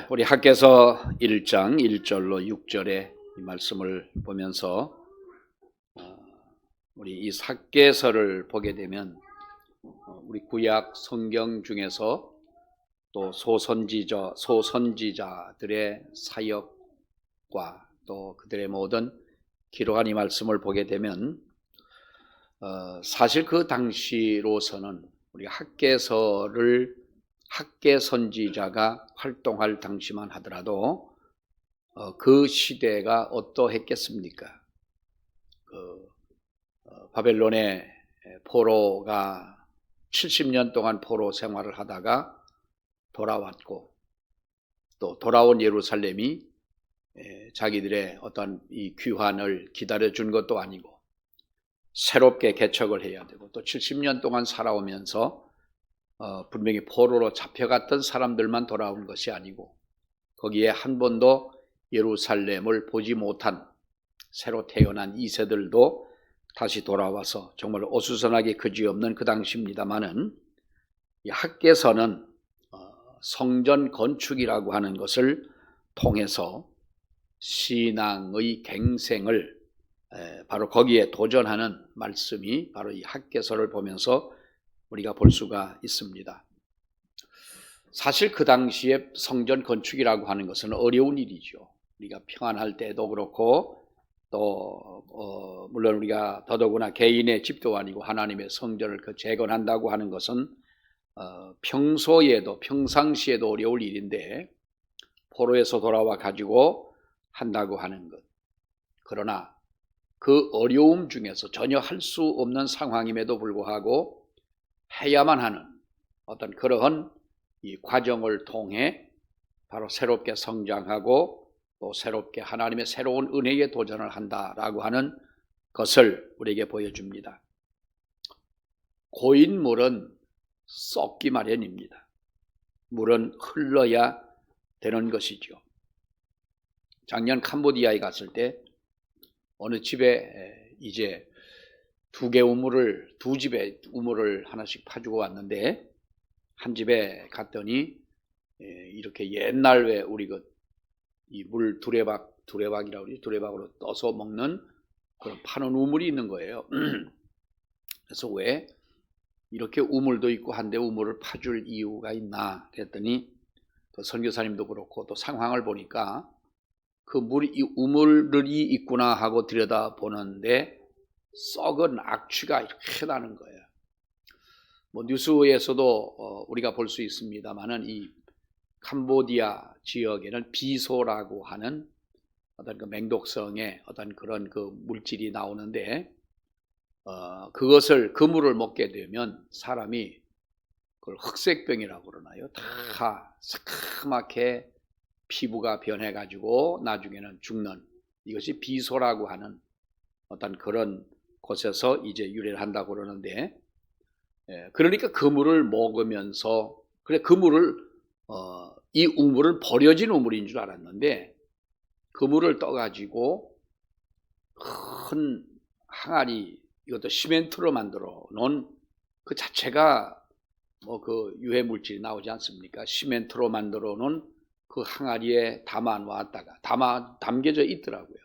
우리 학개서 1장 1절로 6절의 이 말씀을 보면서 우리 이 학개서를 보게 되면 우리 구약 성경 중에서 또 소선지자들의 사역과 또 그들의 모든 기록한 이 말씀을 보게 되면 사실 그 당시로서는 우리 학개 선지자가 활동할 당시만 하더라도 그 시대가 어떠했겠습니까? 바벨론의 포로가 70년 동안 포로 생활을 하다가 돌아왔고, 또 돌아온 예루살렘이 자기들의 어떤 이 귀환을 기다려준 것도 아니고 새롭게 개척을 해야 되고, 또 70년 동안 살아오면서 분명히 포로로 잡혀갔던 사람들만 돌아온 것이 아니고 거기에 한 번도 예루살렘을 보지 못한 새로 태어난 2세들도 다시 돌아와서 정말 어수선하게 그지없는 그 당시입니다마는 이 학개서는 성전 건축이라고 하는 것을 통해서 신앙의 갱생을 바로 거기에 도전하는 말씀이 바로 이 학개서를 보면서 우리가 볼 수가 있습니다. 사실 그 당시에 성전 건축이라고 하는 것은 어려운 일이죠. 우리가 평안할 때도 그렇고 또 물론 우리가 더더구나 개인의 집도 아니고 하나님의 성전을 재건한다고 하는 것은 평상시에도 어려울 일인데 포로에서 돌아와 가지고 한다고 하는 것. 그러나 그 어려움 중에서 전혀 할 수 없는 상황임에도 불구하고 해야만 하는 어떤 그러한 이 과정을 통해 바로 새롭게 성장하고 또 새롭게 하나님의 새로운 은혜에 도전을 한다라고 하는 것을 우리에게 보여줍니다. 고인 물은 썩기 마련입니다. 물은 흘러야 되는 것이죠. 작년 캄보디아에 갔을 때 어느 집에 이제 두 집에 우물을 하나씩 파주고 왔는데, 한 집에 갔더니 이렇게 옛날 왜 우리 이 물 두레박이라고 그러죠. 두레박으로 떠서 먹는 그런 파는 우물이 있는 거예요. 그래서 왜 이렇게 우물도 있고 한데 우물을 파줄 이유가 있나 그랬더니 그 선교사님도 그렇고 또 상황을 보니까 그 우물이 있구나 하고 들여다보는데 썩은 악취가 이렇게 나는 거예요. 뉴스에서도 우리가 볼 수 있습니다만은 이 캄보디아 지역에는 비소라고 하는 어떤 그 맹독성의 어떤 그런 그 물질이 나오는데 그 물을 먹게 되면 사람이 그걸 흑색병이라고 그러나요? 다 새카맣게 피부가 변해가지고 나중에는 죽는, 이것이 비소라고 하는 어떤 그런 곳에서 이제 유래를 한다고 그러는데, 그러니까 그 물을 먹으면서 그 물을 이 우물은 버려진 우물인 줄 알았는데 그 물을 떠가지고 큰 항아리, 이것도 시멘트로 만들어 놓은 그 자체가 그 유해 물질이 나오지 않습니까? 시멘트로 만들어 놓은 그 항아리에 담아 놨다가 담겨져 있더라고요.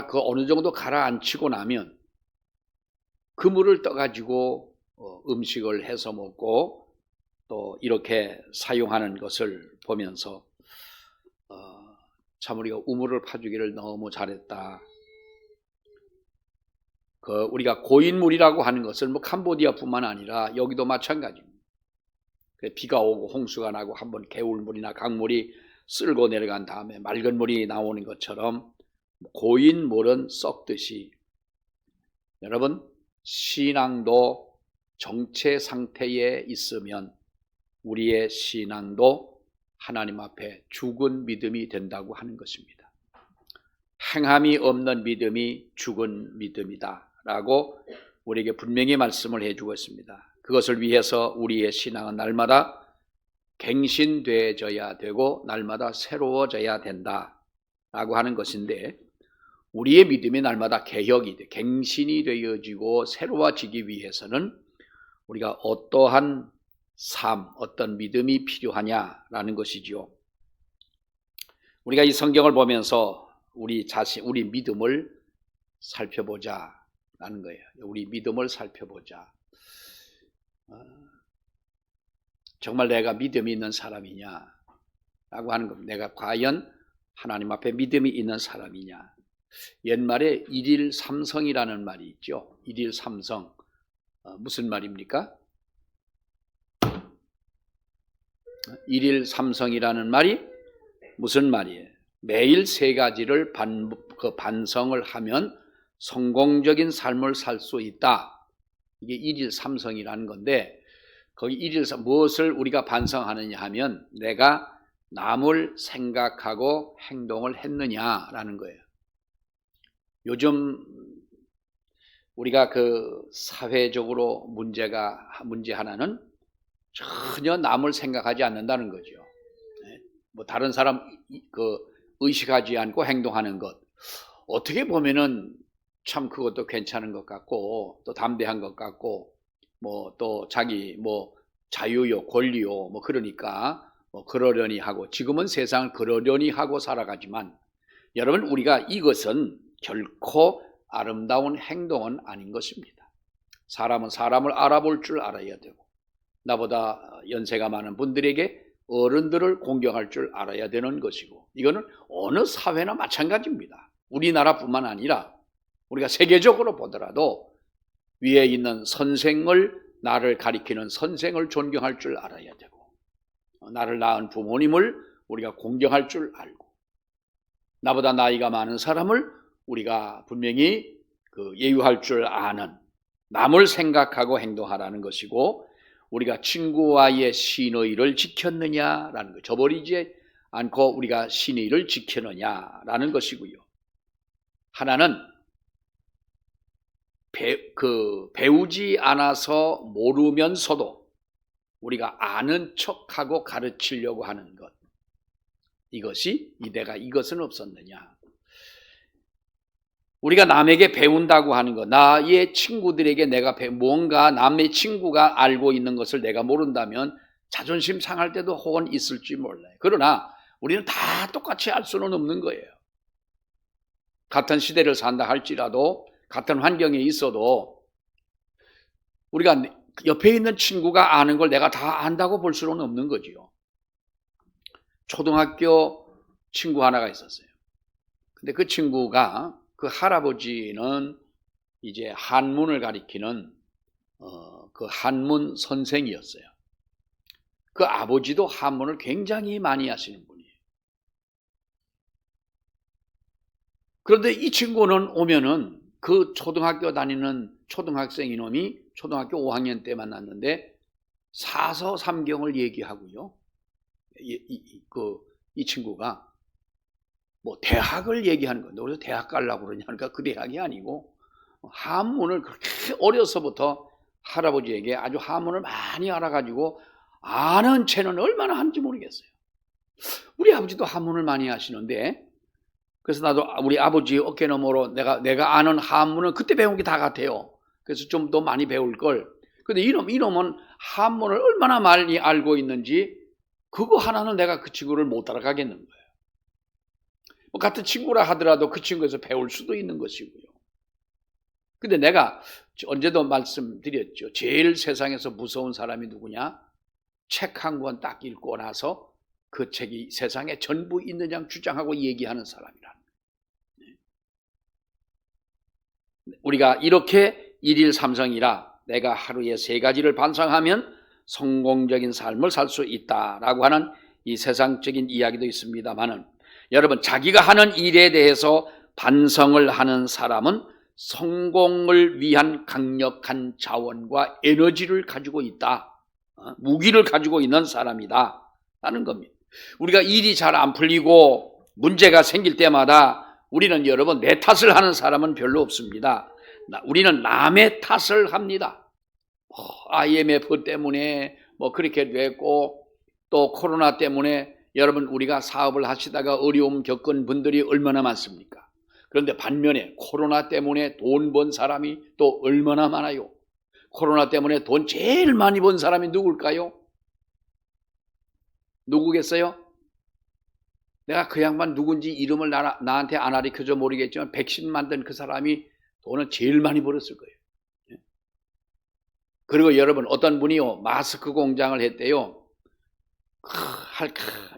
그 어느 정도 가라앉히고 나면 그 물을 떠가지고 음식을 해서 먹고 또 이렇게 사용하는 것을 보면서 참 우리가 우물을 파주기를 너무 잘했다. 우리가 고인물이라고 하는 것을 캄보디아뿐만 아니라 여기도 마찬가지입니다. 비가 오고 홍수가 나고 한번 개울물이나 강물이 쓸고 내려간 다음에 맑은 물이 나오는 것처럼 고인물은 썩듯이, 여러분, 신앙도 정체 상태에 있으면 우리의 신앙도 하나님 앞에 죽은 믿음이 된다고 하는 것입니다. 행함이 없는 믿음이 죽은 믿음이다 라고 우리에게 분명히 말씀을 해주고 있습니다. 그것을 위해서 우리의 신앙은 날마다 갱신되어져야 되고 날마다 새로워져야 된다 라고 하는 것인데, 우리의 믿음이 날마다 갱신이 되어지고 새로워지기 위해서는 우리가 어떠한 삶, 어떤 믿음이 필요하냐라는 것이지요. 우리가 이 성경을 보면서 우리 믿음을 살펴보자라는 거예요. 우리 믿음을 살펴보자. 정말 내가 믿음이 있는 사람이냐라고 하는 겁니다. 내가 과연 하나님 앞에 믿음이 있는 사람이냐. 옛말에 일일 삼성이라는 말이 있죠. 일일 삼성. 무슨 말입니까? 일일 삼성이라는 말이 무슨 말이에요? 매일 세 가지를 반성을 하면 성공적인 삶을 살 수 있다. 이게 일일 삼성이라는 건데, 거기 무엇을 우리가 반성하느냐 하면 내가 남을 생각하고 행동을 했느냐라는 거예요. 요즘 우리가 그 사회적으로 문제 하나는 전혀 남을 생각하지 않는다는 거죠. 뭐 다른 사람 의식하지 않고 행동하는 것. 어떻게 보면은 참 그것도 괜찮은 것 같고 또 담대한 것 같고 뭐 또 자기 자유요 권리요 그러니까 그러려니 하고 지금은 세상을 그러려니 하고 살아가지만 여러분 우리가 이것은 결코 아름다운 행동은 아닌 것입니다. 사람은 사람을 알아볼 줄 알아야 되고 나보다 연세가 많은 분들에게 어른들을 공경할 줄 알아야 되는 것이고 이거는 어느 사회나 마찬가지입니다. 우리나라뿐만 아니라 우리가 세계적으로 보더라도 위에 있는 나를 가리키는 선생을 존경할 줄 알아야 되고 나를 낳은 부모님을 우리가 공경할 줄 알고 나보다 나이가 많은 사람을 우리가 분명히 예우할 줄 아는 남을 생각하고 행동하라는 것이고 우리가 친구와의 신의를 지켰느냐라는 것, 저버리지 않고 우리가 신의를 지켰느냐라는 것이고요. 하나는 배우지 않아서 모르면서도 우리가 아는 척하고 가르치려고 하는 것. 이것이 내가 이것은 없었느냐. 우리가 남에게 배운다고 하는 것, 나의 친구들에게 내가 뭔가 남의 친구가 알고 있는 것을 내가 모른다면 자존심 상할 때도 혹은 있을지 몰라요. 그러나 우리는 다 똑같이 알 수는 없는 거예요. 같은 시대를 산다 할지라도 같은 환경에 있어도 우리가 옆에 있는 친구가 아는 걸 내가 다 안다고 볼 수는 없는 거지요. 초등학교 친구 하나가 있었어요. 근데 그 친구가 그 할아버지는 이제 한문을 가리키는 그 한문 선생이었어요. 그 아버지도 한문을 굉장히 많이 하시는 분이에요. 그런데 이 친구는 오면은 그 초등학교 다니는 초등학생 이놈이 초등학교 5학년 때 만났는데 사서 삼경을 얘기하고요. 이 친구가 대학을 얘기하는 건데 그래서 대학 가려고 그러냐니까 그 대학이 아니고 한문을 그렇게 어려서부터 할아버지에게 아주 한문을 많이 알아가지고 아는 채는 얼마나 하는지 모르겠어요. 우리 아버지도 한문을 많이 하시는데 그래서 나도 우리 아버지 어깨너머로 내가 아는 한문은 그때 배운 게 다 같아요. 그래서 좀 더 많이 배울 걸. 근데 이놈은 한문을 얼마나 많이 알고 있는지 그거 하나는 내가 그 친구를 못 따라가겠는 거예요. 같은 친구라 하더라도 그 친구에서 배울 수도 있는 것이고요. 근데 내가 언제도 말씀드렸죠. 제일 세상에서 무서운 사람이 누구냐? 책 한 권 딱 읽고 나서 그 책이 세상에 전부 있는 양 주장하고 얘기하는 사람이라. 우리가 이렇게 일일 삼성이라 내가 하루에 세 가지를 반성하면 성공적인 삶을 살 수 있다라고 하는 이 세상적인 이야기도 있습니다만은 여러분 자기가 하는 일에 대해서 반성을 하는 사람은 성공을 위한 강력한 자원과 에너지를 가지고 있다. 무기를 가지고 있는 사람이다 라는 겁니다. 우리가 일이 잘 안 풀리고 문제가 생길 때마다 우리는 여러분 내 탓을 하는 사람은 별로 없습니다. 우리는 남의 탓을 합니다. IMF 때문에 그렇게 됐고 또 코로나 때문에 여러분 우리가 사업을 하시다가 어려움 겪은 분들이 얼마나 많습니까? 그런데 반면에 코로나 때문에 돈 번 사람이 또 얼마나 많아요. 코로나 때문에 돈 제일 많이 번 사람이 누굴까요? 누구겠어요? 내가 그 양반 누군지 이름을 나한테 안 가르쳐줘 모르겠지만 백신 만든 그 사람이 돈을 제일 많이 벌었을 거예요. 그리고 여러분, 어떤 분이요 마스크 공장을 했대요.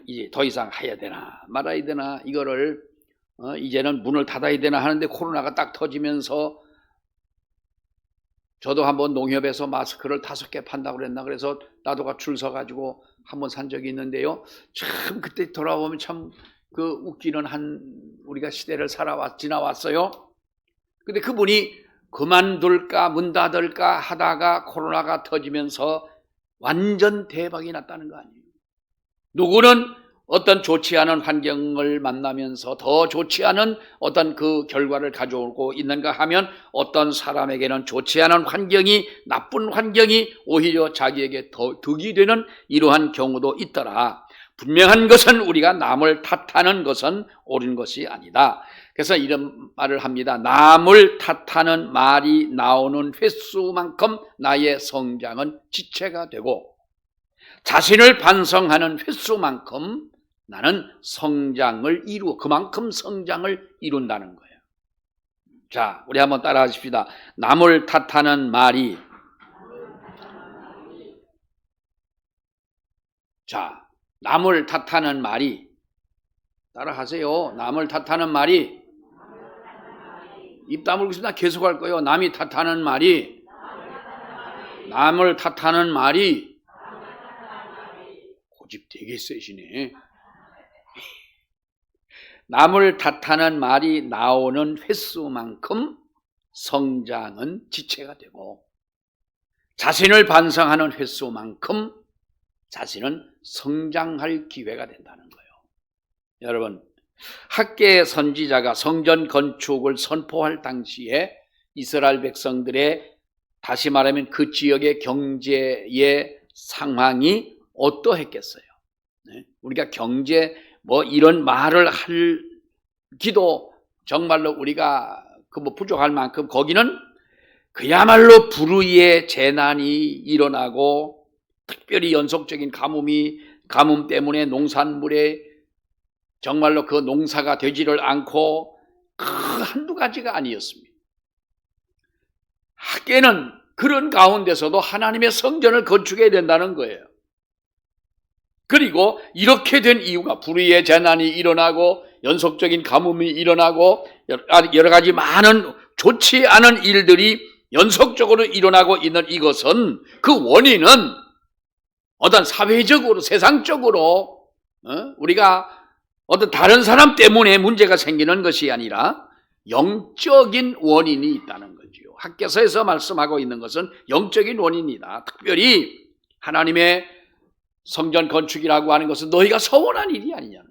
이제 더 이상 해야 되나 말아야 되나, 이거를 이제는 문을 닫아야 되나 하는데 코로나가 딱 터지면서, 저도 한번 농협에서 마스크를 5개 판다고 그랬나, 그래서 나도가 줄 서가지고 한번 산 적이 있는데요. 참 그때 돌아보면 참 그 웃기는 우리가 시대를 지나왔어요. 근데 그분이 그만둘까 문 닫을까 하다가 코로나가 터지면서 완전 대박이 났다는 거 아니에요. 누구는 어떤 좋지 않은 환경을 만나면서 더 좋지 않은 어떤 그 결과를 가져오고 있는가 하면, 어떤 사람에게는 좋지 않은 환경이, 나쁜 환경이 오히려 자기에게 더 득이 되는 이러한 경우도 있더라. 분명한 것은 우리가 남을 탓하는 것은 옳은 것이 아니다. 그래서 이런 말을 합니다. 남을 탓하는 말이 나오는 횟수만큼 나의 성장은 지체가 되고, 자신을 반성하는 횟수만큼 나는 그만큼 성장을 이룬다는 거예요. 자, 우리 한번 따라 하십시다. 남을 탓하는 말이, 남을 탓하는 말이, 따라 하세요. 남을 탓하는 말이, 입 다물고 있으면 계속 할 거예요. 남을 탓하는 말이, 고집 되게 세시네. 남을 탓하는 말이 나오는 횟수만큼 성장은 지체가 되고, 자신을 반성하는 횟수만큼 자신은 성장할 기회가 된다는 거예요. 여러분, 학개의 선지자가 성전 건축을 선포할 당시에 이스라엘 백성들의, 다시 말하면 그 지역의 경제의 상황이 어떠했겠어요? 우리가 경제 이런 말을 하기도 정말로 우리가 부족할 만큼, 거기는 그야말로 불의의 재난이 일어나고, 특별히 연속적인 가뭄 때문에 농산물에 정말로 그 농사가 되지를 않고, 한두 가지가 아니었습니다. 학개는 그런 가운데서도 하나님의 성전을 건축해야 된다는 거예요. 그리고 이렇게 된 이유가, 불의의 재난이 일어나고 연속적인 가뭄이 일어나고 여러 가지 많은 좋지 않은 일들이 연속적으로 일어나고 있는 이것은, 그 원인은 어떤 사회적으로, 세상적으로 우리가 어떤 다른 사람 때문에 문제가 생기는 것이 아니라 영적인 원인이 있다는 거죠. 학개서에서 말씀하고 있는 것은 영적인 원인이다. 특별히 하나님의 성전 건축이라고 하는 것은 너희가 서운한 일이 아니냐는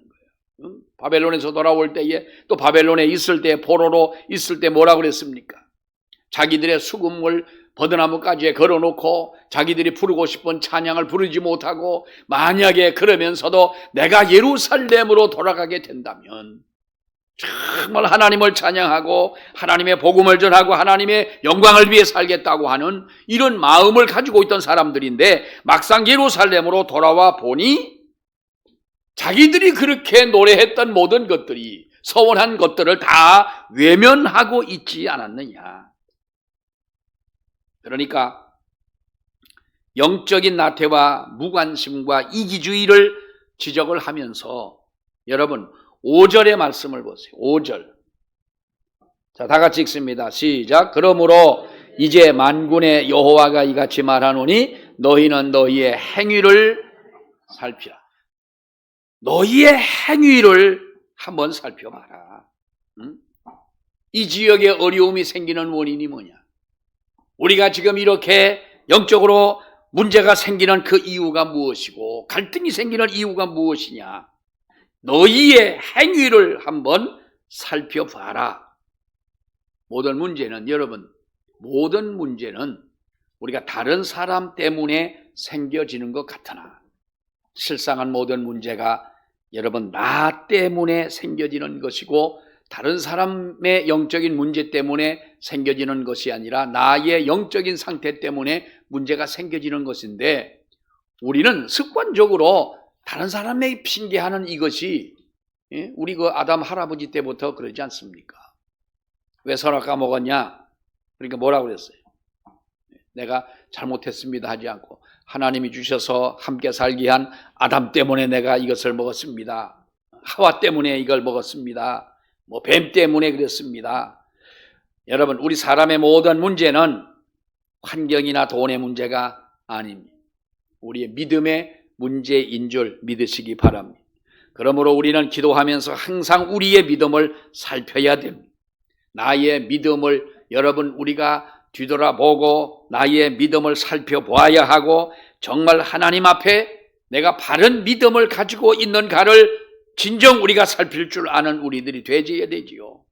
거예요. 바벨론에서 돌아올 때에, 또 바벨론에 있을 때, 포로로 있을 때 뭐라고 그랬습니까? 자기들의 수금을 버드나무가지에 걸어놓고 자기들이 부르고 싶은 찬양을 부르지 못하고, 만약에 그러면서도 내가 예루살렘으로 돌아가게 된다면 정말 하나님을 찬양하고 하나님의 복음을 전하고 하나님의 영광을 위해 살겠다고 하는 이런 마음을 가지고 있던 사람들인데, 막상 예루살렘으로 돌아와 보니 자기들이 그렇게 노래했던 모든 것들이, 서원한 것들을 다 외면하고 있지 않았느냐. 그러니까 영적인 나태와 무관심과 이기주의를 지적을 하면서, 여러분 5절의 말씀을 보세요. 5절. 자, 다 같이 읽습니다. 시작. 그러므로 이제 만군의 여호와가 이같이 말하노니 너희는 너희의 행위를 살피라. 너희의 행위를 한번 살펴봐라. 이 지역에 어려움이 생기는 원인이 뭐냐? 우리가 지금 이렇게 영적으로 문제가 생기는 그 이유가 무엇이고, 갈등이 생기는 이유가 무엇이냐? 너희의 행위를 한번 살펴봐라. 모든 문제는, 여러분, 모든 문제는 우리가 다른 사람 때문에 생겨지는 것 같으나, 실상은 모든 문제가 여러분 나 때문에 생겨지는 것이고, 다른 사람의 영적인 문제 때문에 생겨지는 것이 아니라 나의 영적인 상태 때문에 문제가 생겨지는 것인데, 우리는 습관적으로 다른 사람에게 핑계하는 이것이 우리 그 아담 할아버지 때부터 그러지 않습니까? 왜 선악과 먹었냐? 그러니까 뭐라고 그랬어요? 내가 잘못했습니다 하지 않고 하나님이 주셔서 함께 살기 한 아담 때문에 내가 이것을 먹었습니다. 하와 때문에 이걸 먹었습니다. 뭐 뱀 때문에 그랬습니다. 여러분, 우리 사람의 모든 문제는 환경이나 돈의 문제가 아닙니다. 우리의 믿음의 문제인 줄 믿으시기 바랍니다. 그러므로 우리는 기도하면서 항상 우리의 믿음을 살펴야 됩니다. 나의 믿음을 여러분 우리가 뒤돌아보고 나의 믿음을 살펴보아야 하고 정말 하나님 앞에 내가 바른 믿음을 가지고 있는가를 진정 우리가 살필 줄 아는 우리들이 되어야 되지요.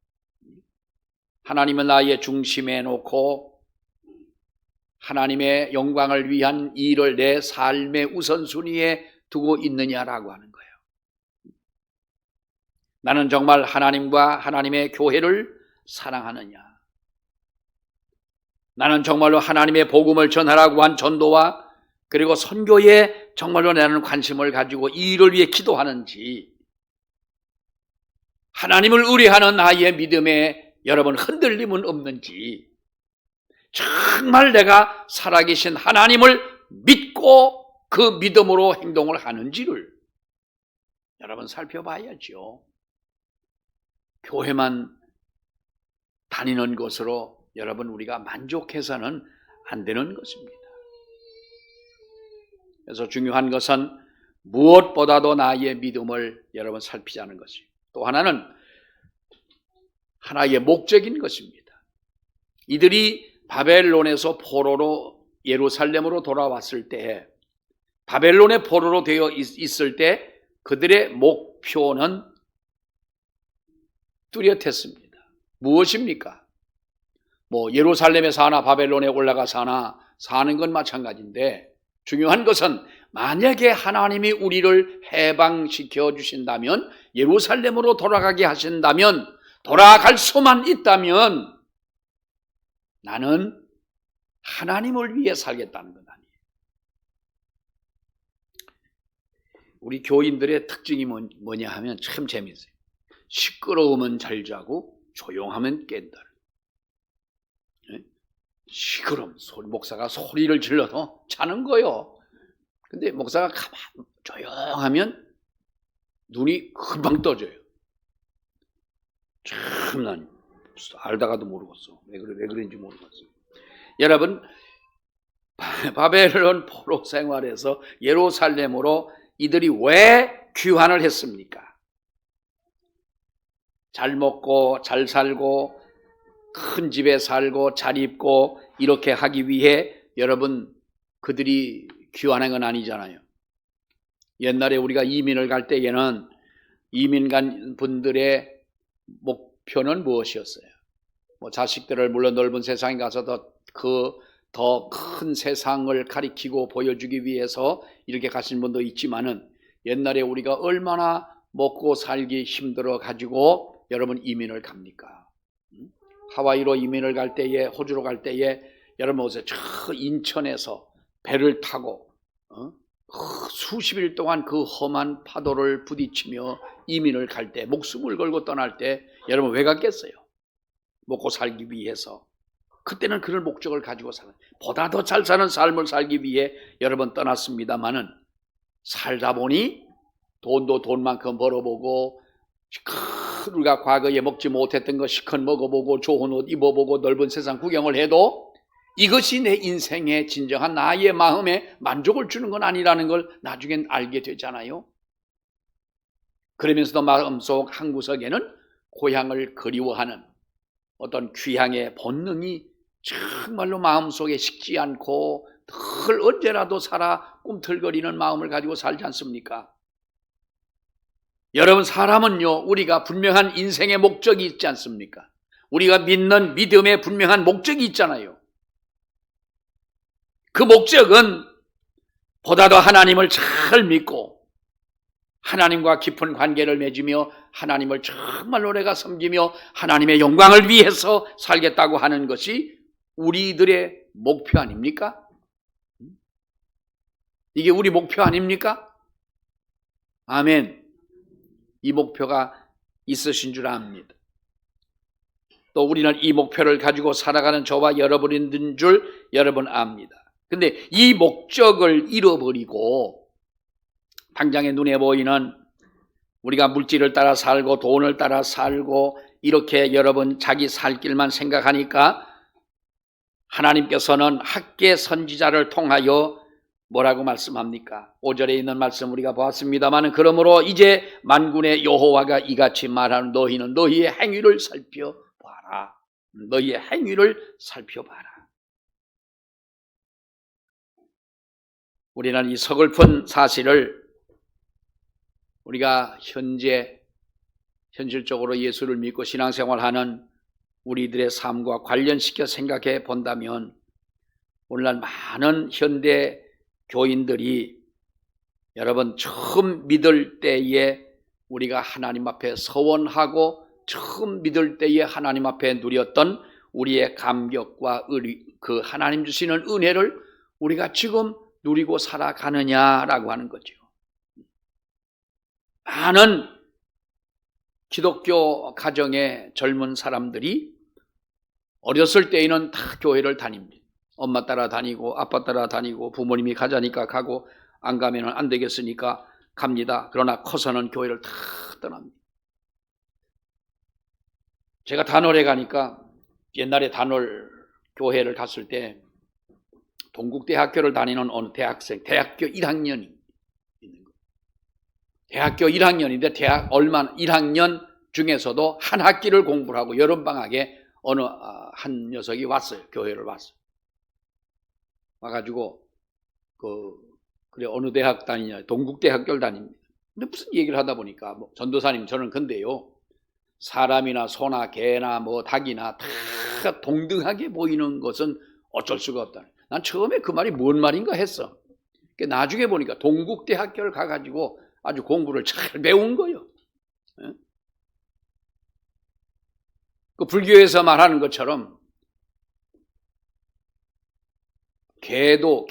하나님은 나의 중심에 놓고 하나님의 영광을 위한 일을 내 삶의 우선순위에 두고 있느냐라고 하는 거예요. 나는 정말 하나님과 하나님의 교회를 사랑하느냐? 나는 정말로 하나님의 복음을 전하라고 한 전도와 그리고 선교에 정말로 나는 관심을 가지고 이 일을 위해 기도하는지, 하나님을 의뢰하는 나의 믿음에 여러분 흔들림은 없는지, 정말 내가 살아계신 하나님을 믿고 그 믿음으로 행동을 하는지를 여러분 살펴봐야죠. 교회만 다니는 것으로 여러분 우리가 만족해서는 안 되는 것입니다. 그래서 중요한 것은 무엇보다도 나의 믿음을 여러분 살피자는 것이에요. 또 하나는 하나의 목적인 것입니다. 이들이 바벨론에서 포로로 예루살렘으로 돌아왔을 때, 바벨론의 포로로 되어 있을 때 그들의 목표는 뚜렷했습니다. 무엇입니까? 뭐 예루살렘에 사나 바벨론에 올라가 사나 사는 건 마찬가지인데, 중요한 것은 만약에 하나님이 우리를 해방시켜 주신다면, 예루살렘으로 돌아가게 하신다면, 돌아갈 수만 있다면 나는 하나님을 위해 살겠다는 건 아니에요. 우리 교인들의 특징이 뭐냐 하면 참 재밌어요. 시끄러우면 잘 자고 조용하면 깬다. 시끄러움, 목사가 소리를 질러서 자는 거요. 근데 목사가 가만 조용하면 눈이 금방 떠져요. 참 난 알다가도 모르겠어. 왜 그런지 모르겠어. 여러분, 바벨론 포로 생활에서 예루살렘으로 이들이 왜 귀환을 했습니까? 잘 먹고 잘 살고 큰 집에 살고 잘 입고 이렇게 하기 위해 여러분 그들이 귀환한 건 아니잖아요. 옛날에 우리가 이민을 갈 때에는 이민 간 분들의 목표는 무엇이었어요? 뭐 자식들을 물론 넓은 세상에 가서 더 큰 세상을 가리키고 보여주기 위해서 이렇게 가신 분도 있지만은, 옛날에 우리가 얼마나 먹고 살기 힘들어 가지고 여러분 이민을 갑니까? 하와이로 이민을 갈 때에, 호주로 갈 때에 여러분 오세요. 저 인천에서 배를 타고 수십 일 동안 그 험한 파도를 부딪히며 이민을 갈 때, 목숨을 걸고 떠날 때 여러분 왜 갔겠어요? 먹고 살기 위해서. 그때는 그런 목적을 가지고 사는, 보다 더 잘 사는 삶을 살기 위해 여러분 떠났습니다마는, 살다 보니 돈도 돈만큼 벌어보고 우리가 과거에 먹지 못했던 거 실컷 먹어보고 좋은 옷 입어보고 넓은 세상 구경을 해도 이것이 내 인생의 진정한 나의 마음에 만족을 주는 건 아니라는 걸 나중엔 알게 되잖아요. 그러면서도 마음속 한구석에는 고향을 그리워하는 어떤 귀향의 본능이 정말로 마음속에 식지 않고 늘 언제라도 살아 꿈틀거리는 마음을 가지고 살지 않습니까? 여러분, 사람은요, 우리가 분명한 인생의 목적이 있지 않습니까? 우리가 믿는 믿음의 분명한 목적이 있잖아요. 그 목적은 보다 더 하나님을 잘 믿고 하나님과 깊은 관계를 맺으며 하나님을 정말로 내가 섬기며 하나님의 영광을 위해서 살겠다고 하는 것이 우리들의 목표 아닙니까? 이게 우리 목표 아닙니까? 아멘. 이 목표가 있으신 줄 압니다. 또 우리는 이 목표를 가지고 살아가는 저와 여러분인 줄 여러분 압니다. 근데 이 목적을 잃어버리고 당장에 눈에 보이는 우리가 물질을 따라 살고 돈을 따라 살고 이렇게 여러분 자기 살 길만 생각하니까 하나님께서는 학계 선지자를 통하여 뭐라고 말씀합니까? 5절에 있는 말씀 우리가 보았습니다만, 그러므로 이제 만군의 여호와가 이같이 말하는 너희는 너희의 행위를 살펴봐라. 너희의 행위를 살펴봐라. 우리는 이 서글픈 사실을 우리가 현실적으로 예수를 믿고 신앙생활하는 우리들의 삶과 관련시켜 생각해 본다면, 오늘날 많은 현대 교인들이 여러분 처음 믿을 때에 우리가 하나님 앞에 서원하고 처음 믿을 때에 하나님 앞에 누렸던 우리의 감격과 그 하나님 주시는 은혜를 우리가 지금 누리고 살아가느냐라고 하는 거죠. 많은 기독교 가정의 젊은 사람들이 어렸을 때에는 다 교회를 다닙니다. 엄마 따라 다니고 아빠 따라 다니고 부모님이 가자니까 가고 안 가면 안 되겠으니까 갑니다. 그러나 커서는 교회를 다 떠납니다. 제가 단월에 가니까 옛날에 단월 교회를 갔을 때 동국대학교를 다니는 어느 대학생, 대학교 1학년이 있는 거예요. 대학교 1학년인데 대학 1학년 중에서도 한 학기를 공부를 하고 여름방학에 어느 한 녀석이 왔어요. 교회를 왔어요. 와가지고 그래 어느 대학 다니냐, 동국대학교를 다닙니다. 근데 무슨 얘기를 하다 보니까 전도사님 저는 근데요 사람이나 소나 개나 뭐 닭이나 다 동등하게 보이는 것은 어쩔 수가 없다. 난 처음에 그 말이 뭔 말인가 했어. 나중에 보니까 동국대학교를 가가지고 아주 공부를 잘 배운 거예요. 그 불교에서 말하는 것처럼 개도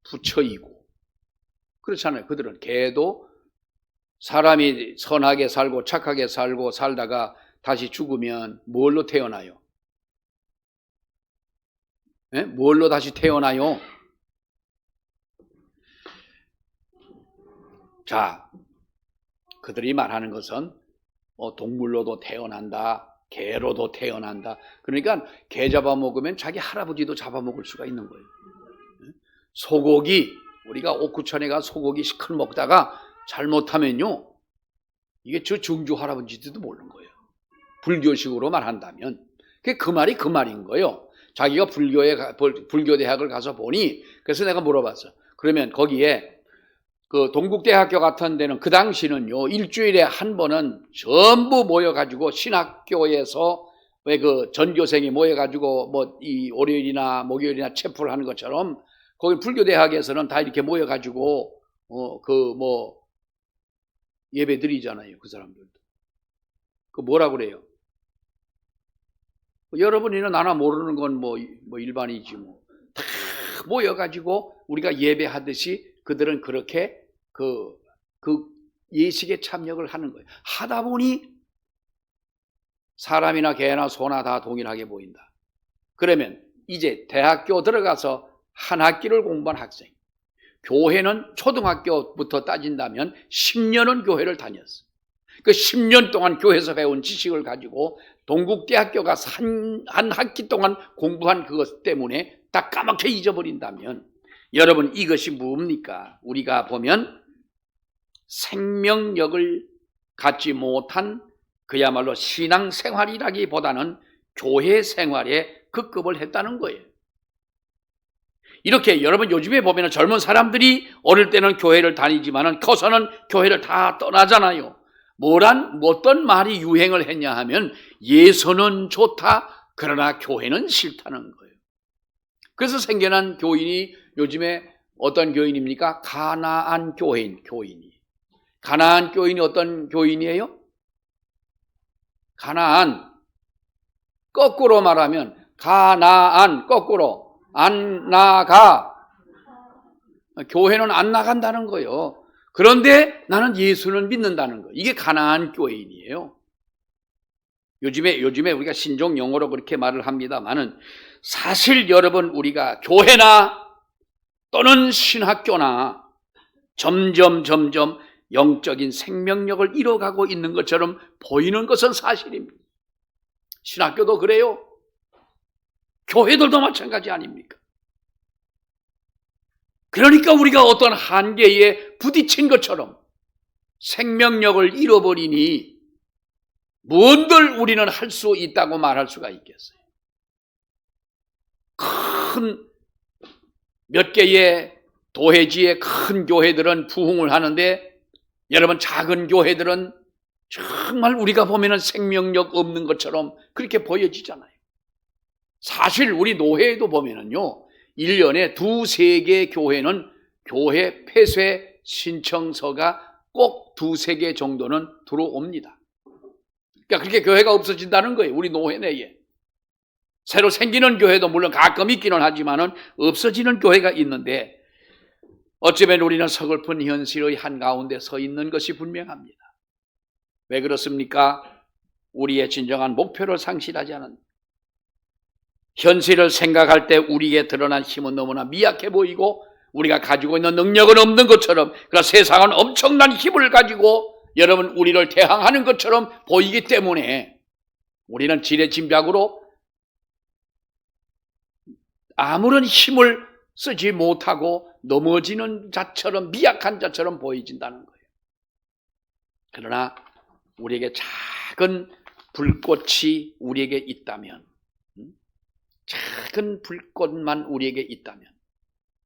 부처이고 그렇잖아요. 그들은 개도 사람이 선하게 살고 착하게 살고 살다가 다시 죽으면 뭘로 태어나요? 네? 뭘로 다시 태어나요? 자, 그들이 말하는 것은 동물로도 태어난다, 개로도 태어난다. 그러니까 개 잡아먹으면 자기 할아버지도 잡아먹을 수가 있는 거예요. 소고기, 우리가 옥구천에 가 소고기 시큰 먹다가 잘못하면요 이게 저 증조 할아버지도 모르는 거예요. 불교식으로 말한다면 그 말이 그 말인 거예요. 자기가 불교대학을 가서 보니, 그래서 내가 물어봤어. 그러면 거기에 그 동국대학교 같은 데는 그 당시는요 일주일에 한 번은 전부 모여가지고 신학교에서 왜 그 전교생이 모여가지고 뭐 이 월요일이나 목요일이나 체프를 하는 것처럼 거기 불교대학에서는 다 이렇게 모여가지고 예배 드리잖아요. 그 사람들도. 그 뭐라 그래요? 여러분이는 나나 모르는 건 뭐 일반이지 뭐. 다 모여가지고 우리가 예배하듯이 그들은 그렇게 그 예식에 참여를 하는 거예요. 하다 보니 사람이나 개나 소나 다 동일하게 보인다. 그러면 이제 대학교 들어가서 한 학기를 공부한 학생, 교회는 초등학교부터 따진다면 10년은 교회를 다녔어. 그 10년 동안 교회에서 배운 지식을 가지고 동국대학교 가서 한 학기 동안 공부한 그것 때문에 다 까맣게 잊어버린다면 여러분 이것이 뭡니까? 우리가 보면 생명력을 갖지 못한 그야말로 신앙생활이라기보다는 교회 생활에 급급을 했다는 거예요. 이렇게 여러분 요즘에 보면 젊은 사람들이 어릴 때는 교회를 다니지만은 커서는 교회를 다 떠나잖아요. 어떤 말이 유행을 했냐 하면 예수는 좋다 그러나 교회는 싫다는 거예요. 그래서 생겨난 교인이 요즘에 어떤 교인입니까? 가나안 교인이. 가나안 교인이 어떤 교인이에요? 가나안, 거꾸로 말하면 가나안, 거꾸로 안 나가. 교회는 안 나간다는 거예요. 그런데 나는 예수를 믿는다는 거. 이게 가나안 교회인이에요. 요즘에 우리가 신종 용어로 그렇게 말을 합니다만은 사실 여러분 우리가 교회나 또는 신학교나 점점 영적인 생명력을 잃어가고 있는 것처럼 보이는 것은 사실입니다. 신학교도 그래요. 교회들도 마찬가지 아닙니까? 그러니까 우리가 어떤 한계에 부딪힌 것처럼 생명력을 잃어버리니 무언들 우리는 할 수 있다고 말할 수가 있겠어요. 큰 몇 개의 도회지의 큰 교회들은 부흥을 하는데 여러분 작은 교회들은 정말 우리가 보면은 생명력 없는 것처럼 그렇게 보여지잖아요. 사실 우리 노회에도 보면은요 1년에 2-3개 교회는 교회 폐쇄 신청서가 꼭 2-3개 정도는 들어옵니다. 그러니까 그렇게 교회가 없어진다는 거예요. 우리 노회 내에. 새로 생기는 교회도 물론 가끔 있기는 하지만은 없어지는 교회가 있는데 어쩌면 우리는 서글픈 현실의 한가운데 서 있는 것이 분명합니다. 왜 그렇습니까? 우리의 진정한 목표를 상실하지 않은 현실을 생각할 때 우리에게 드러난 힘은 너무나 미약해 보이고 우리가 가지고 있는 능력은 없는 것처럼 그러나 세상은 엄청난 힘을 가지고 여러분 우리를 대항하는 것처럼 보이기 때문에 우리는 지레짐작으로 아무런 힘을 쓰지 못하고 넘어지는 자처럼 미약한 자처럼 보여진다는 거예요. 그러나 우리에게 작은 불꽃이 우리에게 있다면 작은 불꽃만 우리에게 있다면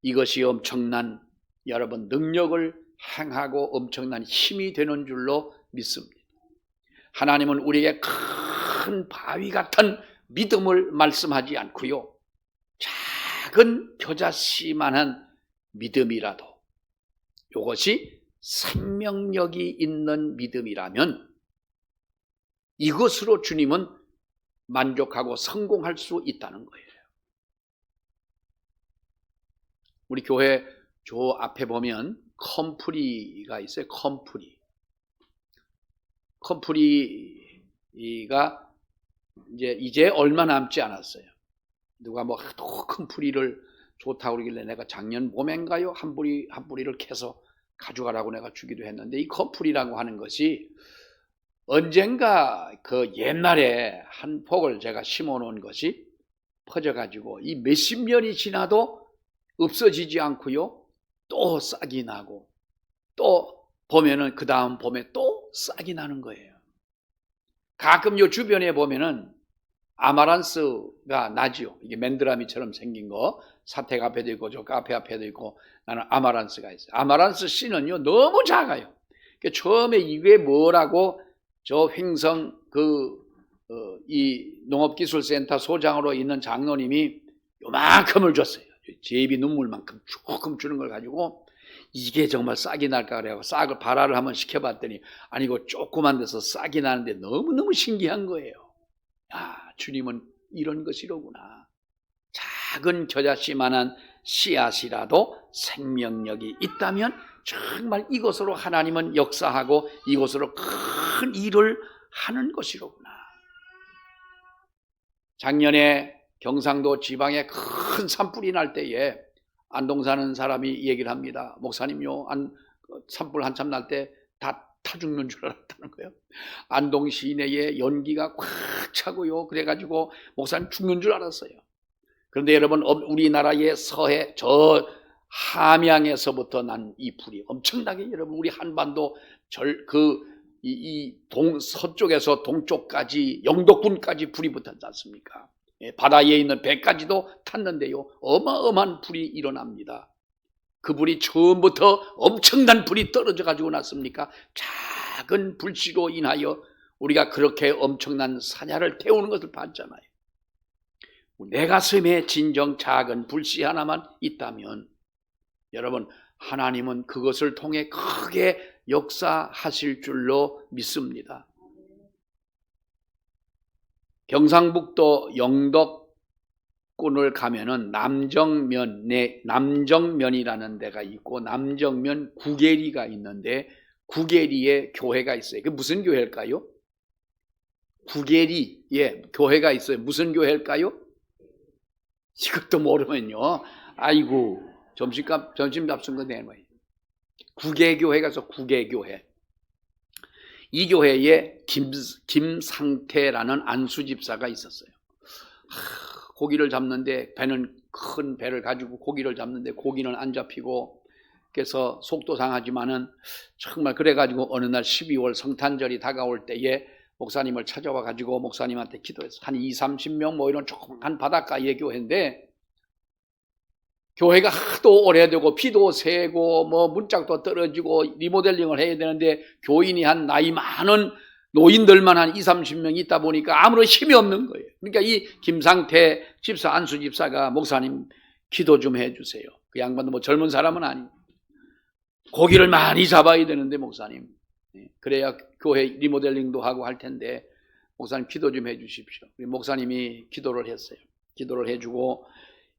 이것이 엄청난 여러분 능력을 행하고 엄청난 힘이 되는 줄로 믿습니다. 하나님은 우리에게 큰 바위 같은 믿음을 말씀하지 않고요. 작은 겨자씨만한 믿음이라도 이것이 생명력이 있는 믿음이라면 이것으로 주님은 만족하고 성공할 수 있다는 거예요. 우리 교회 저 앞에 보면 컴프리가 있어요. 컴프리가 이제 얼마 남지 않았어요. 누가 뭐 하도 컴프리를 좋다고 그러길래 내가 작년 봄엔가요? 한 뿌리를 캐서 가져가라고 내가 주기도 했는데 이 컴프리라고 하는 것이 언젠가 그 옛날에 한 폭을 제가 심어 놓은 것이 퍼져가지고 이 몇십 년이 지나도 없어지지 않고요. 또 싹이 나고 또 보면은 그 다음 봄에 또 싹이 나는 거예요. 가끔 요 주변에 보면은 아마란스가 나지요. 이게 맨드라미처럼 생긴 거 사택 앞에도 있고 저 카페 앞에도 있고 나는 아마란스가 있어요. 아마란스 씨는요 너무 작아요. 그러니까 처음에 이게 뭐라고 저 횡성 이 농업기술센터 소장으로 있는 장로님이 요만큼을 줬어요. 제비 눈물만큼 조금 주는 걸 가지고 이게 정말 싹이 날까 그래요. 싹을 발화를 한번 시켜봤더니 아니 이거 조그만 데서 싹이 나는데 너무너무 신기한 거예요. 아, 주님은 이런 것이로구나. 작은 겨자씨만한 씨앗이라도 생명력이 있다면 정말 이것으로 하나님은 역사하고 이것으로 큰 일을 하는 것이로구나. 작년에 경상도 지방에 큰 산불이 날 때에 안동 사는 사람이 얘기를 합니다. 목사님요, 산불 한참 날 때 다 타 죽는 줄 알았다는 거예요. 안동 시내에 연기가 꽉 차고요. 그래가지고 목사님 죽는 줄 알았어요. 그런데 여러분 우리나라의 서해 저 함양에서부터 난 이 불이 엄청나게 여러분 우리 한반도 서쪽에서 동쪽까지 영도군까지 불이 붙었지 않습니까? 바다에 있는 배까지도 탔는데요. 어마어마한 불이 일어납니다. 그 불이 처음부터 엄청난 불이 떨어져 가지고 났습니까? 작은 불씨로 인하여 우리가 그렇게 엄청난 사냐를 태우는 것을 봤잖아요. 내 가슴에 진정 작은 불씨 하나만 있다면 여러분 하나님은 그것을 통해 크게 역사하실 줄로 믿습니다. 경상북도 영덕 영덕군을 가면은 남정면이라는 데가 있고 남정면 구계리가 있는데 구계리에 교회가 있어요. 그 무슨 교회일까요? 구계리에 교회가 있어요. 무슨 교회일까요? 이것도 모르면요. 아이고 점심 잡순 거 내는 거예요. 구계교회가 있어. 구계교회. 이 교회에 김상태라는 안수집사가 있었어요. 고기를 잡는데 큰 배를 가지고 고기를 잡는데 고기는 안 잡히고 그래서 속도 상하지만은 정말 그래가지고 어느 날 12월 성탄절이 다가올 때에 목사님을 찾아와 가지고 목사님한테 기도해서 한 20-30명 뭐 이런 조그만 바닷가의 교회인데 교회가 하도 오래되고 비도 새고 뭐 문짝도 떨어지고 리모델링을 해야 되는데 교인이 한 나이 많은 노인들만 한 20-30명 있다 보니까 아무런 힘이 없는 거예요. 그러니까 이 김상태 집사, 안수 집사가 목사님 기도 좀 해주세요. 그 양반도 뭐 젊은 사람은 아니고 고기를 많이 잡아야 되는데 목사님 그래야 교회 리모델링도 하고 할 텐데 목사님 기도 좀 해주십시오. 목사님이 기도를 했어요. 기도를 해주고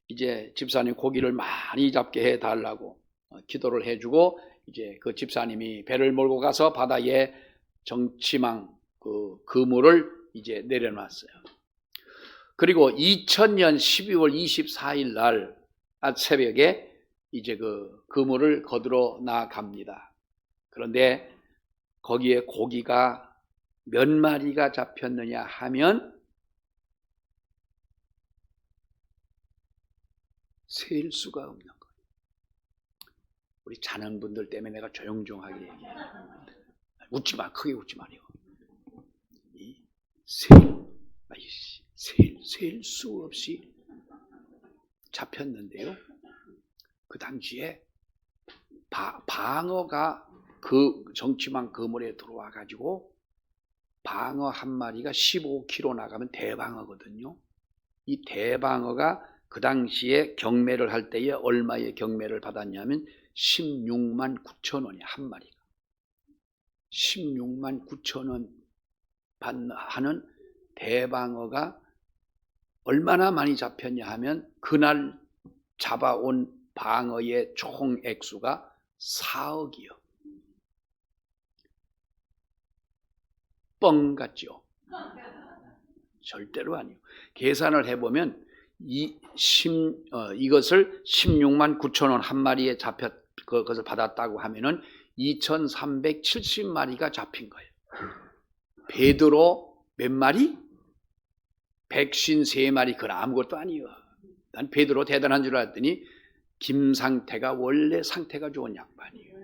이제 집사님 고기를 많이 잡게 해달라고 기도를 해주고 이제 그 집사님이 배를 몰고 가서 바다에 정치망 그 그물을 이제 내려놨어요. 그리고 2000년 12월 24일 날 새벽에 이제 그 그물을 거두러 나갑니다. 그런데 거기에 고기가 몇 마리가 잡혔느냐 하면 셀 수가 없는 거예요. 우리 자는 분들 때문에 내가 조용조용하게 얘기해요. 웃지 마, 크게 웃지 마요. 셀 수 없이 잡혔는데요. 그 당시에 방어가 그 정치망 그물에 들어와 가지고 방어 한 마리가 15kg 나가면 대방어거든요. 이 대방어가 그 당시에 경매를 할 때에 얼마의 경매를 받았냐면 16만 9천 원이 한 마리가. 16만 9천 원 하는 대방어가 얼마나 많이 잡혔냐 하면 그날 잡아온 방어의 총 액수가 4억이요. 뻥 같죠? 절대로 아니요. 계산을 해보면 이것을 16만 9천 원 한 마리에 그것을 받았다고 하면은 2370마리가 잡힌 거예요. 베드로 몇 마리? 153마리. 그건 아무것도 아니에요. 난 베드로 대단한 줄 알았더니 김상태가 원래 상태가 좋은 양반이에요.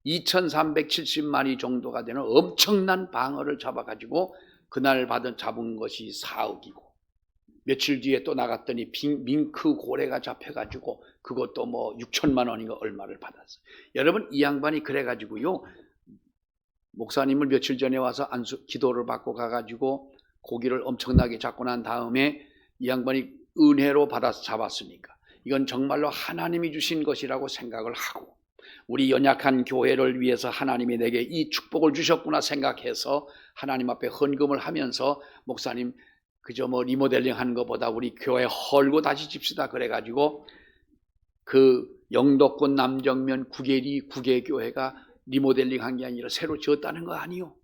2370마리 정도가 되는 엄청난 방어를 잡아가지고 그날 잡은 것이 4억이고 며칠 뒤에 또 나갔더니 밍크 고래가 잡혀가지고 그것도 뭐 6천만 원인가 얼마를 받았어요. 여러분 이 양반이 그래가지고요 목사님을 며칠 전에 와서 기도를 받고 가가지고 고기를 엄청나게 잡고 난 다음에 이 양반이 은혜로 받아서 잡았으니까 이건 정말로 하나님이 주신 것이라고 생각을 하고 우리 연약한 교회를 위해서 하나님이 내게 이 축복을 주셨구나 생각해서 하나님 앞에 헌금을 하면서 목사님 그저 뭐 리모델링 하는 것보다 우리 교회 헐고 다시 집시다 그래가지고 그 영덕군 남정면 구계리 구계교회가 리모델링 한 게 아니라 새로 지었다는 거 아니요.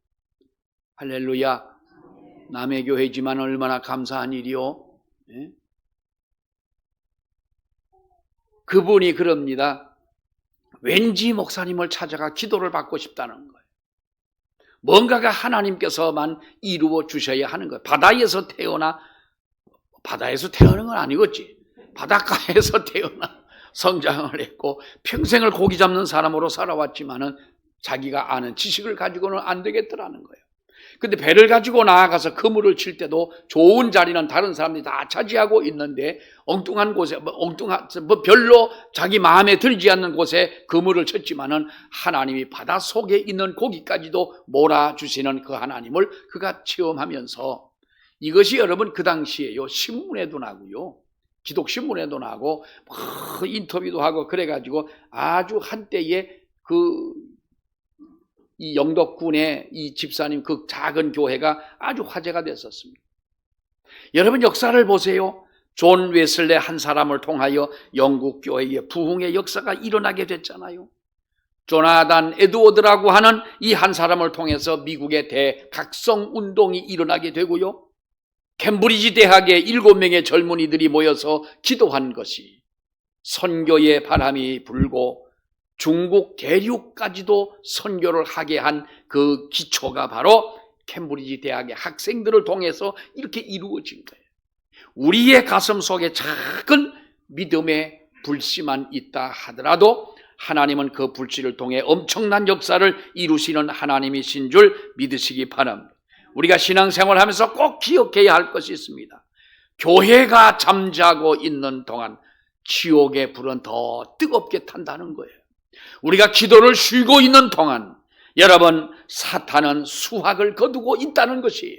할렐루야. 남의 교회지만 얼마나 감사한 일이요. 예? 그분이 그럽니다. 왠지 목사님을 찾아가 기도를 받고 싶다는 거예요. 뭔가가 하나님께서만 이루어 주셔야 하는 거예요. 바다에서 태어난 건 아니겠지. 바닷가에서 태어나 성장을 했고 평생을 고기 잡는 사람으로 살아왔지만은 자기가 아는 지식을 가지고는 안 되겠더라는 거예요. 근데 배를 가지고 나아가서 그물을 칠 때도 좋은 자리는 다른 사람들이 다 차지하고 있는데 엉뚱한 곳에 별로 자기 마음에 들지 않는 곳에 그물을 쳤지만은 하나님이 바다 속에 있는 고기까지도 몰아주시는 그 하나님을 그가 체험하면서 이것이 여러분 그 당시에요 신문에도 나고요 기독신문에도 나고 인터뷰도 하고 그래가지고 아주 한때에 이 영덕군의 이 집사님 그 작은 교회가 아주 화제가 됐었습니다. 여러분 역사를 보세요. 존 웨슬레 한 사람을 통하여 영국 교회의 부흥의 역사가 일어나게 됐잖아요. 조나단 에드워드라고 하는 이 한 사람을 통해서 미국의 대각성 운동이 일어나게 되고요. 캠브리지 대학의 7명의 젊은이들이 모여서 기도한 것이 선교의 바람이 불고 중국 대륙까지도 선교를 하게 한 그 기초가 바로 캠브리지 대학의 학생들을 통해서 이렇게 이루어진 거예요. 우리의 가슴 속에 작은 믿음의 불씨만 있다 하더라도 하나님은 그 불씨를 통해 엄청난 역사를 이루시는 하나님이신 줄 믿으시기 바랍니다. 우리가 신앙생활을 하면서 꼭 기억해야 할 것이 있습니다. 교회가 잠자고 있는 동안 지옥의 불은 더 뜨겁게 탄다는 거예요. 우리가 기도를 쉬고 있는 동안 여러분, 사탄은 수확을 거두고 있다는 것이에요.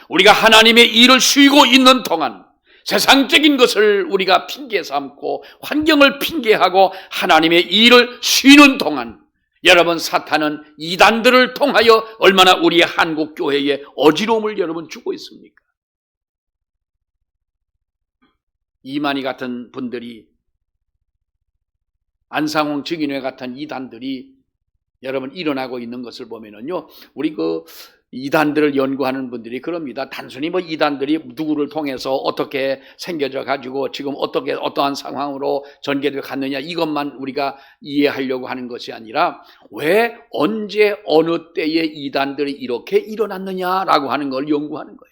우리가 하나님의 일을 쉬고 있는 동안 세상적인 것을 우리가 핑계 삼고 환경을 핑계하고 하나님의 일을 쉬는 동안 여러분, 사탄은 이단들을 통하여 얼마나 우리의 한국 교회에 어지러움을 여러분 주고 있습니까? 이만희 같은 분들이, 안상홍 증인회 같은 이단들이 여러분 일어나고 있는 것을 보면은요, 우리 그 이단들을 연구하는 분들이 그럽니다. 단순히 뭐 이단들이 누구를 통해서 어떻게 생겨져 가지고 지금 어떻게 어떠한 상황으로 전개되어 갔느냐 이것만 우리가 이해하려고 하는 것이 아니라 왜 언제 어느 때에 이단들이 이렇게 일어났느냐라고 하는 걸 연구하는 거예요.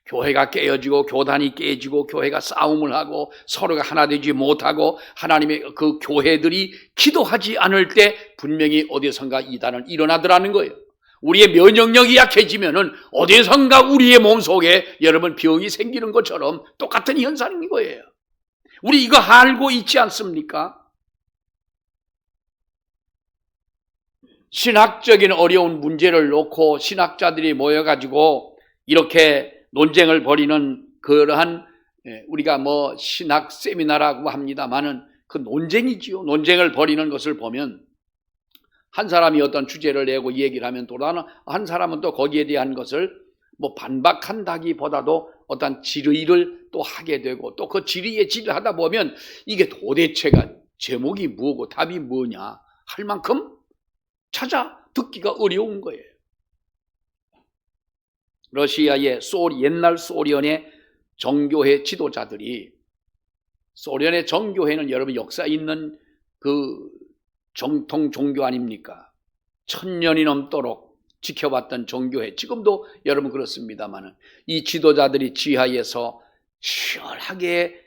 교회가 깨어지고 교단이 깨지고 교회가 싸움을 하고 서로가 하나 되지 못하고 하나님의 그 교회들이 기도하지 않을 때 분명히 어디선가 이단은 일어나더라는 거예요. 우리의 면역력이 약해지면은 어디선가 우리의 몸속에 여러분 병이 생기는 것처럼 똑같은 현상인 거예요. 우리 이거 알고 있지 않습니까? 신학적인 어려운 문제를 놓고 신학자들이 모여가지고 이렇게 논쟁을 벌이는 그러한, 우리가 뭐 신학 세미나라고 합니다만은 그 논쟁이지요. 논쟁을 벌이는 것을 보면 한 사람이 어떤 주제를 내고 얘기를 하면 또 한 사람은 또 거기에 대한 것을 뭐 반박한다기보다도 어떤 질의를 또 하게 되고 또 그 질의에 질의하다 보면 이게 도대체가 제목이 뭐고 답이 뭐냐 할 만큼 찾아 듣기가 어려운 거예요. 러시아의 옛날 소련의 정교회 지도자들이, 소련의 정교회는 여러분 역사 있는 그 정통 종교 아닙니까? 1000년이 넘도록 지켜봤던 종교회, 지금도 여러분 그렇습니다만 이 지도자들이 지하에서 치열하게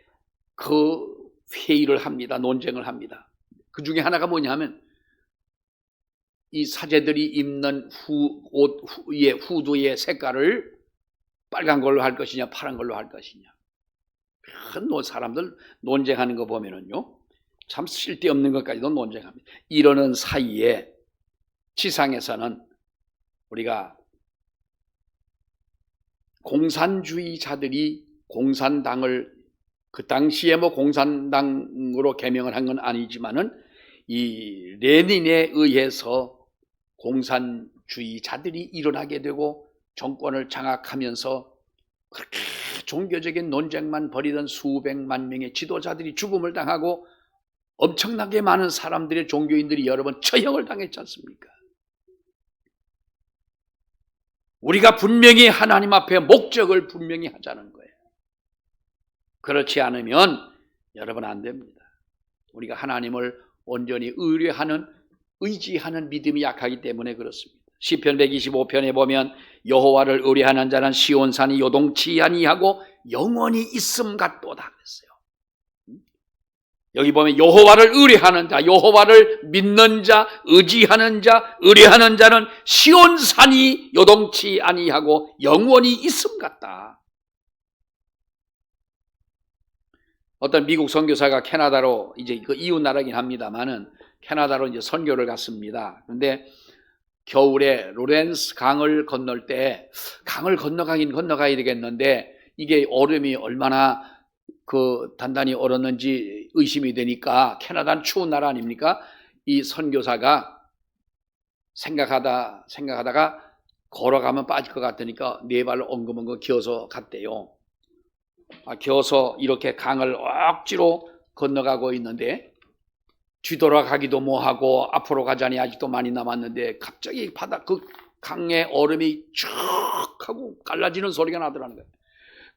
그 회의를 합니다. 논쟁을 합니다. 그 중에 하나가 뭐냐 하면 이 사제들이 입는 옷 위에 후드의 색깔을 빨간 걸로 할 것이냐 파란 걸로 할 것이냐. 큰 사람들 논쟁하는 거 보면은요, 참 쓸데없는 것까지도 논쟁합니다. 이러는 사이에 지상에서는 우리가 공산주의자들이 공산당을 그 당시에 뭐 공산당으로 개명을 한 건 아니지만은 이 레닌에 의해서 공산주의자들이 일어나게 되고 정권을 장악하면서 그렇게 종교적인 논쟁만 벌이던 수백만 명의 지도자들이 죽음을 당하고 엄청나게 많은 사람들의 종교인들이 여러 번 처형을 당했지 않습니까? 우리가 분명히 하나님 앞에 목적을 분명히 하자는 거예요. 그렇지 않으면 여러분 안 됩니다. 우리가 하나님을 온전히 의지하는 믿음이 약하기 때문에 그렇습니다. 시편 125편에 보면 여호와를 의뢰하는 자는 시온산이 요동치 아니하고 영원히 있음 같도다 그랬어요. 여기 보면 여호와를 의뢰하는 자, 여호와를 믿는 자, 의지하는 자, 의뢰하는 자는 시온산이 요동치 아니하고 영원히 있음 같다. 어떤 미국 선교사가 캐나다로, 이제 그 이웃 나라긴 합니다만은 캐나다로 이제 선교를 갔습니다. 그런데 겨울에 로렌스 강을 건널 때, 강을 건너가야 되겠는데 이게 얼음이 얼마나 그 단단히 얼었는지 의심이 되니까, 캐나다는 추운 나라 아닙니까? 이 선교사가 생각하다가 걸어가면 빠질 것 같으니까 네 발로 엉금엉금 기어서 갔대요. 겨서 이렇게 강을 억지로 건너가고 있는데 뒤돌아가기도 뭐하고 앞으로 가자니 아직도 많이 남았는데 갑자기 바다 그 강의 얼음이 쭉 하고 갈라지는 소리가 나더라는 거예요.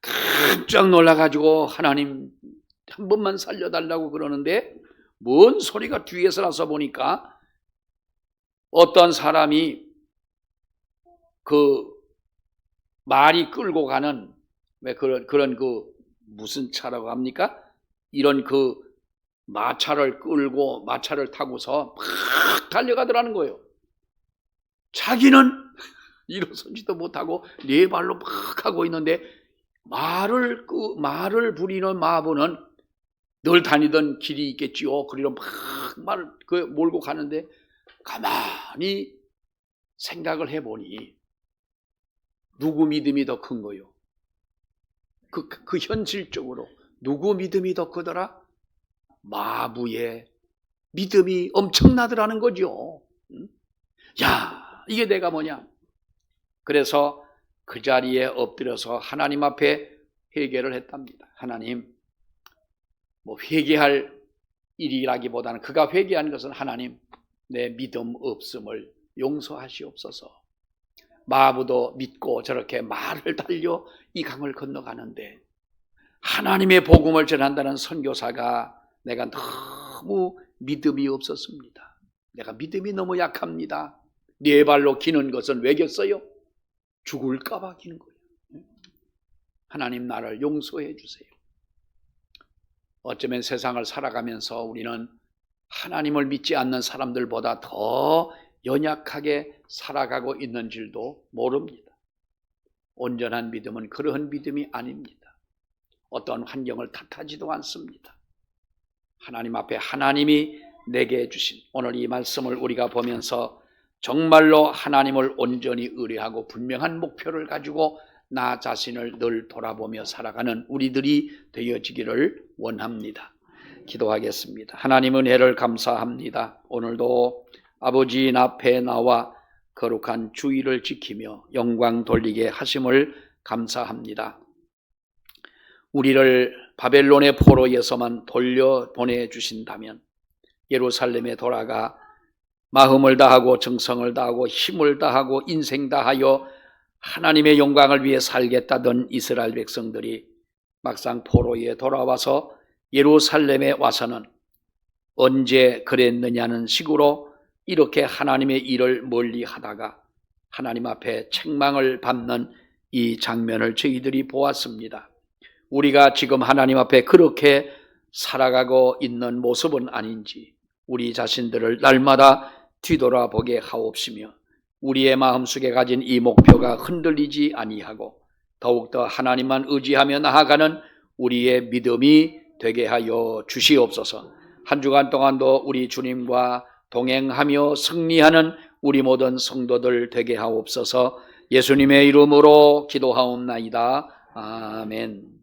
깜짝 놀라가지고 하나님 한 번만 살려달라고 그러는데 뭔 소리가 뒤에서 나서 보니까 어떤 사람이 그 말이 끌고 가는 왜 그런 그 무슨 차라고 합니까? 이런 그 마차를 끌고 마차를 타고서 막 달려가더라는 거예요. 자기는 일어서지도 못하고 네 발로 막 하고 있는데 말을 부리는 마부는 늘 다니던 길이 있겠지요. 그리로 막 말을 몰고 가는데 가만히 생각을 해보니 누구 믿음이 더 큰 거요? 그 현실적으로 누구 믿음이 더 크더라? 마부의 믿음이 엄청나더라는 거죠. 야, 이게 내가 뭐냐? 그래서 그 자리에 엎드려서 하나님 앞에 회개를 했답니다. 하나님, 뭐 회개할 일이라기보다는 그가 회개한 것은 하나님, 내 믿음 없음을 용서하시옵소서. 마부도 믿고 저렇게 말을 달려 이 강을 건너가는데 하나님의 복음을 전한다는 선교사가 내가 너무 믿음이 없었습니다. 내가 믿음이 너무 약합니다. 네 발로 기는 것은 왜 겼어요? 죽을까 봐 기는 거예요. 하나님 나를 용서해 주세요. 어쩌면 세상을 살아가면서 우리는 하나님을 믿지 않는 사람들보다 더 연약하게 살아가고 있는 줄도 모릅니다. 온전한 믿음은 그러한 믿음이 아닙니다. 어떤 환경을 탓하지도 않습니다. 하나님 앞에 하나님이 내게 주신 오늘 이 말씀을 우리가 보면서 정말로 하나님을 온전히 의뢰하고 분명한 목표를 가지고 나 자신을 늘 돌아보며 살아가는 우리들이 되어지기를 원합니다. 기도하겠습니다. 하나님 은혜를 감사합니다. 오늘도 아버지 앞에 나와 거룩한 주의를 지키며 영광 돌리게 하심을 감사합니다. 우리를 바벨론의 포로에서만 돌려보내 주신다면 예루살렘에 돌아가 마음을 다하고 정성을 다하고 힘을 다하고 인생 다하여 하나님의 영광을 위해 살겠다던 이스라엘 백성들이 막상 포로에 돌아와서 예루살렘에 와서는 언제 그랬느냐는 식으로 이렇게 하나님의 일을 멀리 하다가 하나님 앞에 책망을 받는 이 장면을 저희들이 보았습니다. 우리가 지금 하나님 앞에 그렇게 살아가고 있는 모습은 아닌지 우리 자신들을 날마다 뒤돌아보게 하옵시며 우리의 마음속에 가진 이 목표가 흔들리지 아니하고 더욱더 하나님만 의지하며 나아가는 우리의 믿음이 되게 하여 주시옵소서. 한 주간 동안도 우리 주님과 동행하며 승리하는 우리 모든 성도들 되게 하옵소서. 예수님의 이름으로 기도하옵나이다. 아멘.